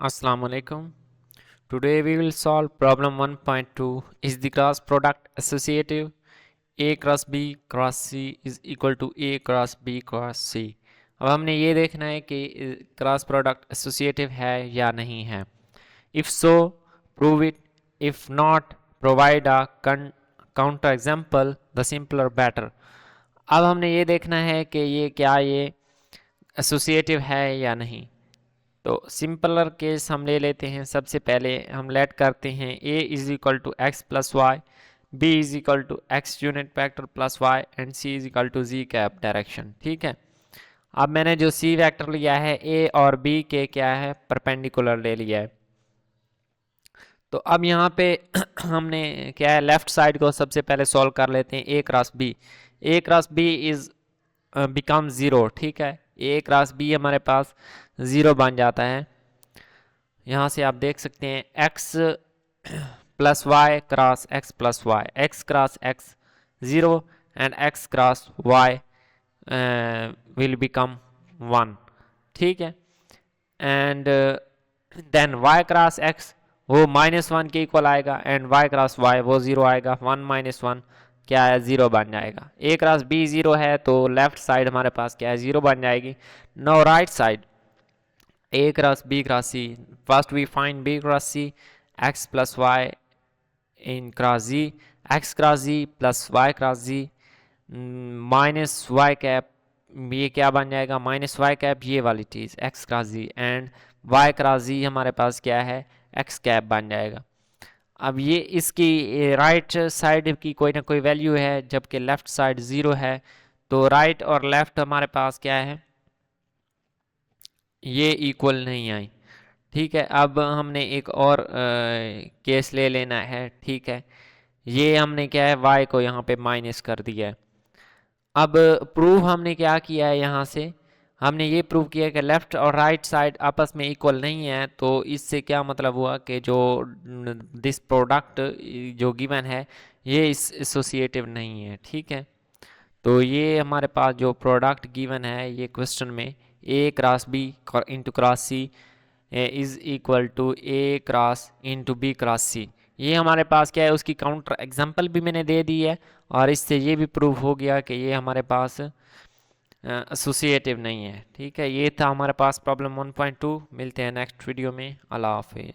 Assalamu alaikum. Today we will solve problem 1.2. Is the cross product associative? A cross B cross C is equal to A cross B cross C. अब हमने ये देखना है कि cross product associative है या नहीं है. If so prove it, if not provide a counter example, the simpler better. अब हमने ये देखना है कि ये एसोसिएटिव है या नहीं. तो सिंपलर केस हम ले लेते हैं. सबसे पहले हम लेट करते हैं a is equal to x plus y, b is equal to x unit vector plus y and c is equal to g cap direction. ठीक है. अब मैंने जो c वेक्टर लिया है a और b के क्या है परपेंडिकुलर ले लिया है. तो अब यहाँ पे हमने क्या है लेफ्ट साइड को सबसे पहले सॉल्व कर लेते हैं. a cross b is become zero. ठीक है. a क्रॉस b हमारे पास ज़ीरो बन जाता है. यहाँ से आप देख सकते हैं x plus y cross x plus y, x cross x zero and x cross y will become one. ठीक है. And then y cross x वो -1 के इक्वल आएगा एंड y क्रॉस y वो ज़ीरो आएगा. 1 - 1 क्या है ज़ीरो बन जाएगा. a क्रॉस b ज़ीरो है तो लेफ्ट साइड हमारे पास क्या है ज़ीरो बन जाएगी. No right side a cross b cross c. First we find b cross c, x plus y in cross z, x cross z plus y cross z minus y cap, ये क्या बन जाएगा minus y cap, ये वाली चीज़ x cross z and y cross z हमारे पास क्या है x cap बन जाएगा. अब ये इसकी राइट साइड की कोई ना कोई वैल्यू है जबकि लेफ्ट साइड ज़ीरो है. तो राइट और लेफ्ट हमारे पास क्या है ये इक्वल नहीं आई. ठीक है. अब हमने एक और केस ले लेना है. ठीक है. ये हमने क्या है y को यहाँ पे माइनस कर दिया है. अब प्रूव हमने क्या किया है यहाँ से हमने ये प्रूव किया कि लेफ्ट और राइट साइड आपस में इक्वल नहीं है. तो इससे क्या मतलब हुआ कि जो दिस प्रोडक्ट जो गिवन है ये एसोसिएटिव नहीं है. ठीक है. तो ये हमारे पास जो प्रोडक्ट गिवन है ये क्वेश्चन में a cross b into cross c is equal to a cross into b cross c. ये हमारे पास क्या है उसकी काउंटर एग्जांपल भी मैंने दे दी है और इससे ये भी प्रूव हो गया कि ये हमारे पास एसोसिएटिव नहीं है. ठीक है. ये था हमारे पास प्रॉब्लम 1.2. मिलते हैं नेक्स्ट वीडियो में. अल्लाह हाफिज़.